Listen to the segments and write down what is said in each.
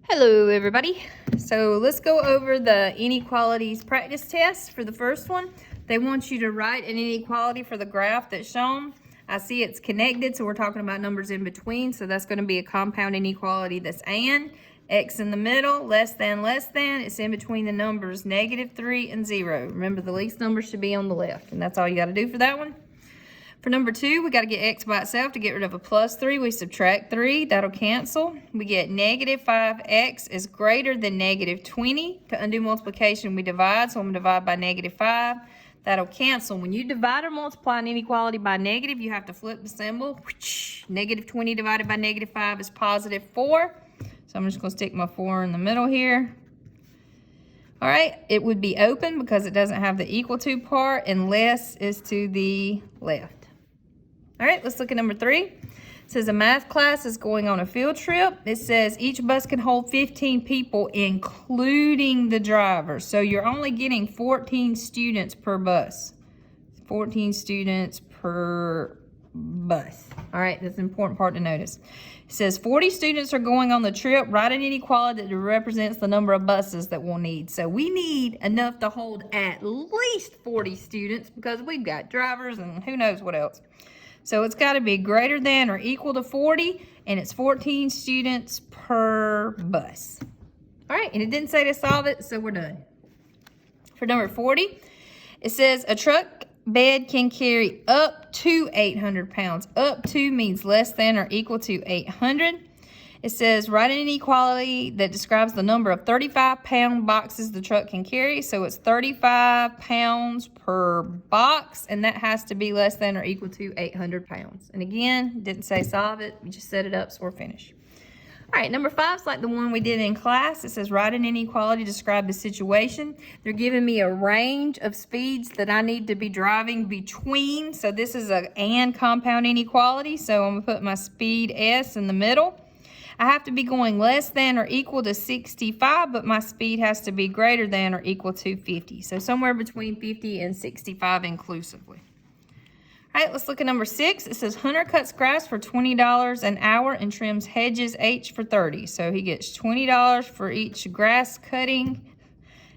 Hello everybody. So let's go over the inequalities practice test. For the first one, they want you to write an inequality for the graph that's shown. I see it's connected, so we're talking about numbers in between. So that's going to be a compound inequality that's and. X in the middle, less than. It's in between the numbers -3 and 0. Remember, the least number should be on the left, and that's all you got to do for that one. For number 2, we got to get x by itself. To get rid of a +3, we subtract 3. That'll cancel. We get -5x is greater than -20. To undo multiplication, we divide. So I'm going to divide by -5. That'll cancel. When you divide or multiply an inequality by negative, you have to flip the symbol. -20 divided by -5 is +4. So I'm just going to stick my 4 in the middle here. All right, it would be open because it doesn't have the equal to part, and less is to the left. All right, let's look at number 3. It says a math class is going on a field trip. It says each bus can hold 15 people, including the driver. So you're only getting 14 students per bus. 14 students per bus. All right, that's an important part to notice. It says 40 students are going on the trip. Write an inequality that represents the number of buses that we'll need. So we need enough to hold at least 40 students because we've got drivers and who knows what else. So it's got to be greater than or equal to 40, and it's 14 students per bus. All right, and it didn't say to solve it, so we're done. For number 40, it says a truck bed can carry up to 800 pounds. Up to means less than or equal to 800. It says write an inequality that describes the number of 35-pound boxes the truck can carry. So it's 35 pounds per box, and that has to be less than or equal to 800 pounds. And again, didn't say solve it. We just set it up, so we're finished. All right, number 5 is like the one we did in class. It says write an inequality to describe the situation. They're giving me a range of speeds that I need to be driving between. So this is an and compound inequality. So I'm going to put my speed S in the middle. I have to be going less than or equal to 65, but my speed has to be greater than or equal to 50. So somewhere between 50 and 65 inclusively. All right, let's look at number 6. It says Hunter cuts grass for $20 an hour and trims hedges H for $30. So he gets $20 for each grass cutting.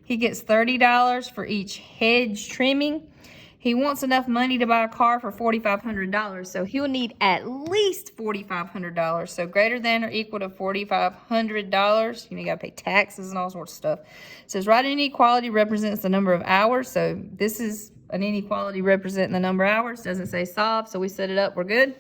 He gets $30 for each hedge trimming. He wants enough money to buy a car for $4,500. So he'll need at least $4,500. So greater than or equal to $4,500. You got to pay taxes and all sorts of stuff. It says write an inequality represents the number of hours. So this is an inequality representing the number of hours. Doesn't say solve, so we set it up. We're good.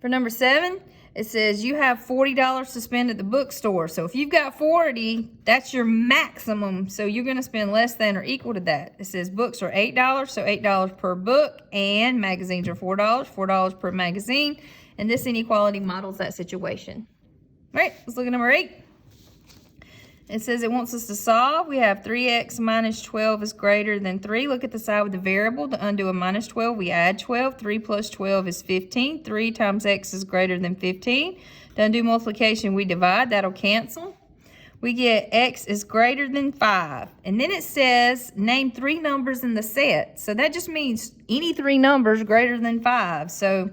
For number 7, it says you have $40 to spend at the bookstore. So if you've got 40, that's your maximum. So you're going to spend less than or equal to that. It says books are $8, so $8 per book, and magazines are $4, $4 per magazine. And this inequality models that situation. All right, let's look at number 8. It says it wants us to solve. We have 3x minus 12 is greater than 3. Look at the side with the variable. To undo a minus 12, we add 12. 3 plus 12 is 15. 3 times x is greater than 15. To undo multiplication, we divide. That'll cancel. We get x is greater than 5. And then it says name 3 numbers in the set. So that just means any 3 numbers greater than 5. So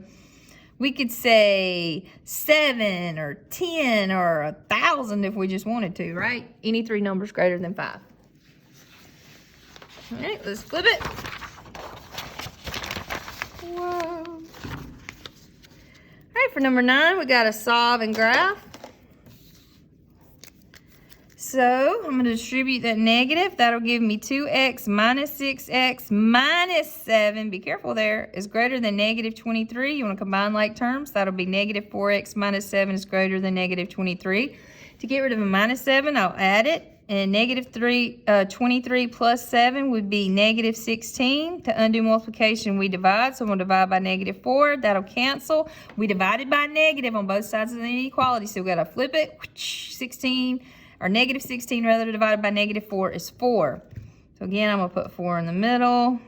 we could say 7 or 10 or 1,000 if we just wanted to, right? Any 3 numbers greater than 5. All right, let's flip it. Whoa. All right, for number 9, we got a solve and graph. So I'm going to distribute that negative. That'll give me 2x minus 6x minus 7. Be careful there. Is greater than -23. You want to combine like terms. That'll be -4x minus 7 is greater than -23. To get rid of a minus 7, I'll add it. And -23 plus 7 would be -16. To undo multiplication, we divide. So I'm going to divide by -4. That'll cancel. We divided by negative on both sides of the inequality. So we've got to flip it. 16. Or -16 rather divided by -4 is 4. So again, I'm going to put 4 in the middle.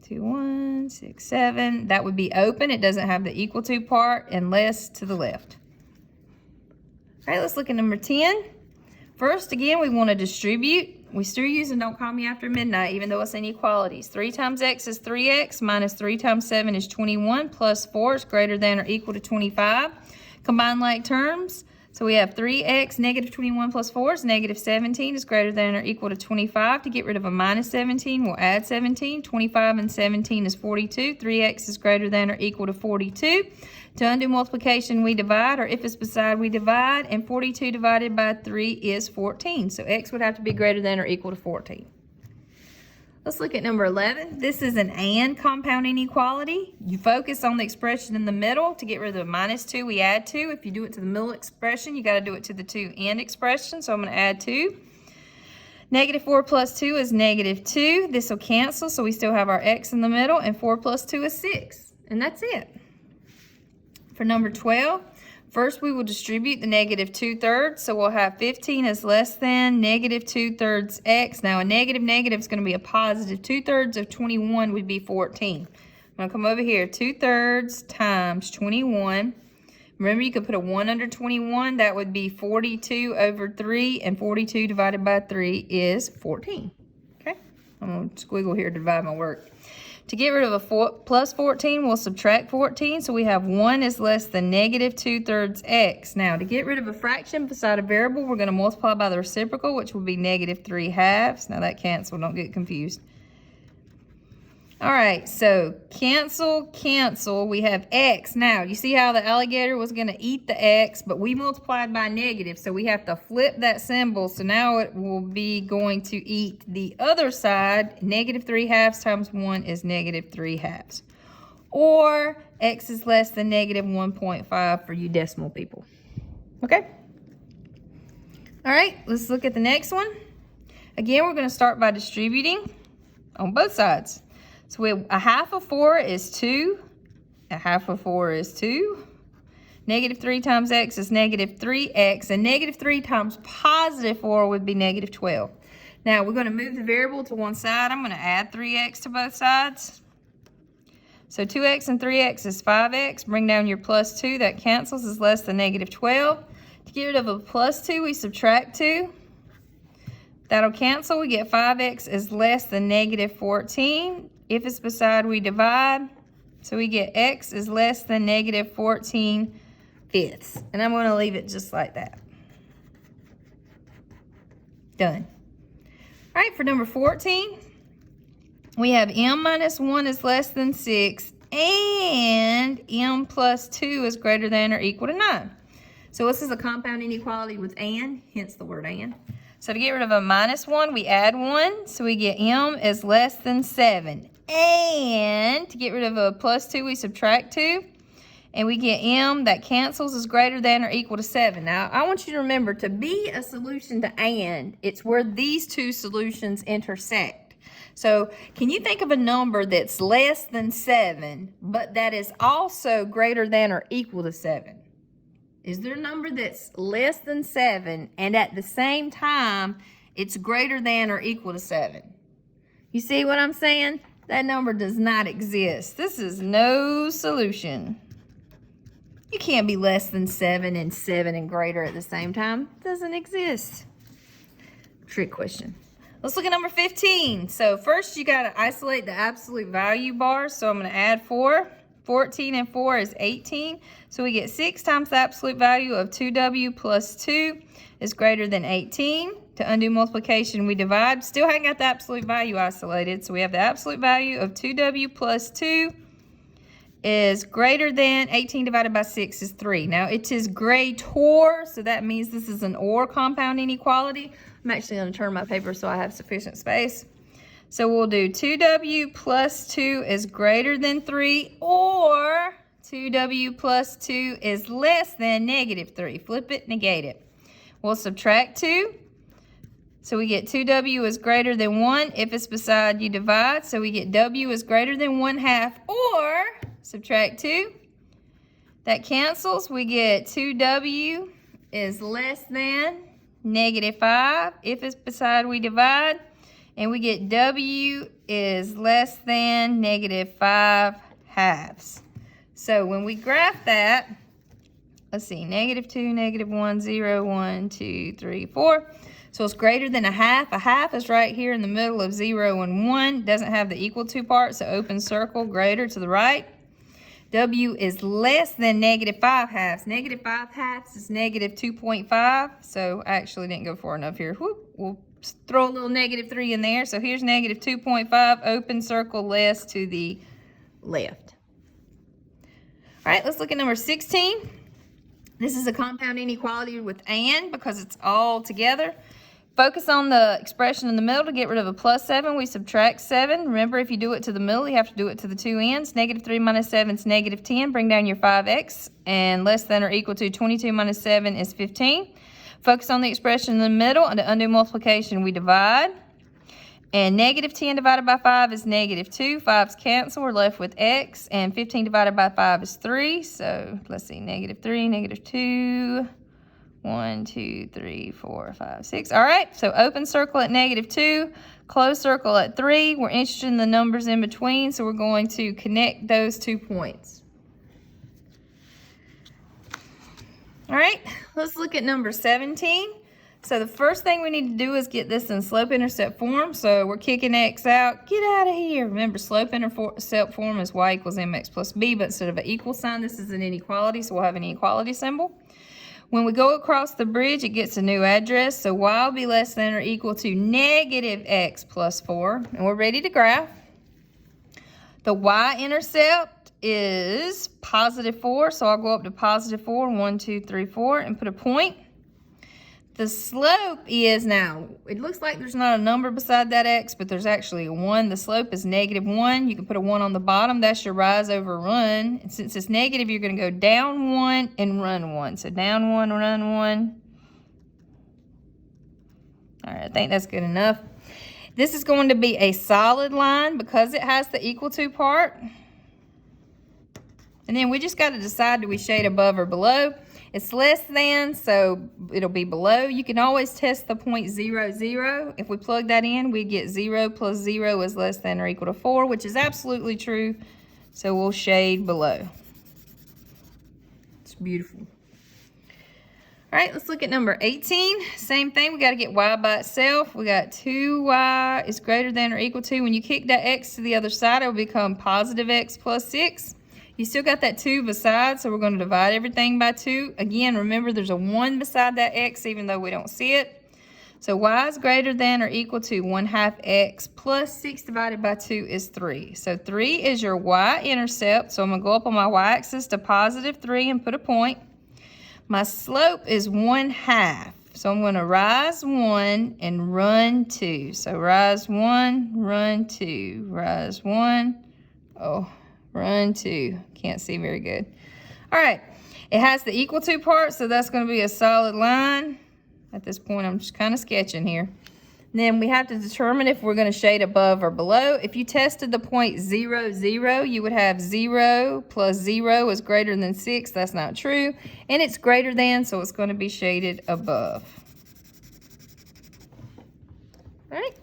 2, 1, 6, 7. That would be open. It doesn't have the equal to part, and less to the left. All right, let's look at number 10. First, again, we want to distribute. We're still using don't call me after midnight, even though it's inequalities. 3 times x is 3x, minus 3 times 7 is 21, plus 4 is greater than or equal to 25. Combine like terms. So we have 3x negative 21 plus 4 is negative 17 is greater than or equal to 25. To get rid of a minus 17, we'll add 17. 25 and 17 is 42. 3x is greater than or equal to 42. To undo multiplication, we divide, or if it's beside, we divide, and 42 divided by 3 is 14. So x would have to be greater than or equal to 14. Let's look at number 11. This is an and compound inequality. You focus on the expression in the middle. To get rid of the minus 2, we add 2. If you do it to the middle expression, you got to do it to the 2 and expression. So I'm going to add 2. Negative 4 plus 2 is negative 2. This will cancel, so we still have our x in the middle, and 4 plus 2 is 6. And that's it. For number 12, first we will distribute the negative 2/3, so we'll have 15 is less than negative 2/3 x. Now a negative negative is going to be a positive. 2/3 of 21 would be 14. I'm going to come over here, 2/3 times 21. Remember, you could put a 1 under 21. That would be 42 over 3, and 42 divided by 3 is 14. Okay, I'm going to squiggle here to divide my work. To get rid of a plus 14, we'll subtract 14. So we have 1 is less than negative 2/3 x. Now, to get rid of a fraction beside a variable, we're going to multiply by the reciprocal, which will be negative 3/2. Now that cancel, don't get confused. All right, so cancel, cancel. We have x. Now, you see how the alligator was going to eat the x, but we multiplied by negative, so we have to flip that symbol. So now it will be going to eat the other side. Negative 3/2 times 1 is negative 3/2. Or x is less than negative 1.5 for you decimal people. Okay? All right, let's look at the next one. Again, we're going to start by distributing on both sides. So we have a half of 4 is 2. A half of 4 is 2. Negative 3 times x is negative 3x. And negative 3 times positive 4 would be negative 12. Now we're going to move the variable to one side. I'm going to add 3x to both sides. So 2x and 3x is 5x. Bring down your plus 2. That cancels, is less than negative 12. To get rid of a plus 2, we subtract 2. That'll cancel. We get 5x is less than negative 14. If it's beside, we divide. So we get x is less than negative 14/5. And I'm going to leave it just like that. Done. All right, for number 14, we have m minus 1 is less than 6, and m plus 2 is greater than or equal to 9. So this is a compound inequality with and, hence the word and. So to get rid of a minus 1, we add 1. So we get m is less than 7. And to get rid of a plus 2, we subtract 2. And we get m, that cancels, is greater than or equal to 7. Now, I want you to remember, to be a solution to and, it's where these two solutions intersect. So can you think of a number that's less than 7, but that is also greater than or equal to 7? Is there a number that's less than 7 and at the same time it's greater than or equal to 7? You see what I'm saying? That number does not exist. This is no solution. You can't be less than 7 and greater at the same time. It doesn't exist. Trick question. Let's look at number 15. So first you got to isolate the absolute value bars. So I'm going to add 4. 14 and 4 is 18. So we get 6 times the absolute value of 2w plus 2 is greater than 18. To undo multiplication, we divide. Still haven't got the absolute value isolated. So we have the absolute value of 2w plus 2 is greater than 18 divided by 6 is 3. Now it is greater, so that means this is an or compound inequality. I'm actually going to turn my paper so I have sufficient space. So we'll do 2w plus 2 is greater than 3, or 2w plus 2 is less than negative 3. Flip it, negate it. We'll subtract 2. So we get 2w is greater than 1. If it's beside, you divide. So we get w is greater than 1/2, or subtract 2. That cancels. We get 2w is less than negative 5. If it's beside, we divide. And we get w is less than negative 5/2. So when we graph that, let's see, negative 2, negative 1, 0, 1, 2, 3, 4. So it's greater than 1/2. 1/2 is right here in the middle of 0 and 1. Doesn't have the equal to part, so open circle, greater to the right. W is less than negative 5 halves. Negative 5 halves is negative 2.5. So I actually didn't go far enough here. Whoop, we'll throw a little negative 3 in there. So here's negative 2.5, open circle less to the left. All right, let's look at number 16. This is a compound inequality with and because it's all together. Focus on the expression in the middle. To get rid of a plus 7, we subtract 7. Remember, if you do it to the middle, you have to do it to the two ends. Negative 3 minus 7 is negative 10. Bring down your 5x. And less than or equal to 22 minus 7 is 15. Focus on the expression in the middle. Under undo multiplication, we divide. And negative 10 divided by 5 is negative 2. 5's cancel. We're left with x. And 15 divided by 5 is 3. So let's see, negative 3, negative 2. 1, 2, 3, 4, 5, 6. All right, so open circle at negative 2, close circle at 3. We're interested in the numbers in between, so we're going to connect those 2 points. All right, let's look at number 17. So the first thing we need to do is get this in slope-intercept form. So we're kicking x out. Get out of here. Remember, slope-intercept form is y equals mx plus b, but instead of an equal sign, this is an inequality, so we'll have an equality symbol. When we go across the bridge, it gets a new address, so y will be less than or equal to negative x plus 4, and we're ready to graph. The y-intercept is positive 4, so I'll go up to positive 4, 1, 2, 3, 4, and put a point. The slope is, now, it looks like there's not a number beside that x, but there's actually a 1. The slope is negative 1. You can put a 1 on the bottom. That's your rise over run. And since it's negative, you're going to go down 1 and run 1. So down 1, run 1. All right, I think that's good enough. This is going to be a solid line because it has the equal to part. And then we just got to decide, do we shade above or below? It's less than, so it'll be below. You can always test the point 0, 0. If we plug that in, we get 0 plus 0 is less than or equal to 4, which is absolutely true. So we'll shade below. It's beautiful. All right, let's look at number 18. Same thing, we got to get y by itself. We got 2y is greater than or equal to. When you kick that x to the other side, it will become positive x plus 6. You still got that 2 beside, so we're going to divide everything by 2. Again, remember there's a 1 beside that x, even though we don't see it. So y is greater than or equal to 1/2 x plus 6 divided by 2 is 3. So 3 is your y-intercept. So I'm going to go up on my y-axis to positive 3 and put a point. My slope is 1/2. So I'm going to rise 1 and run 2. So rise 1, run 2, rise 1. Oh. Run 2. Can't see very good. All right. It has the equal to part, so that's going to be a solid line. At this point, I'm just kind of sketching here. And then we have to determine if we're going to shade above or below. If you tested the point 0, 0, you would have 0 plus 0 is greater than 6. That's not true. And it's greater than, so it's going to be shaded above. All right.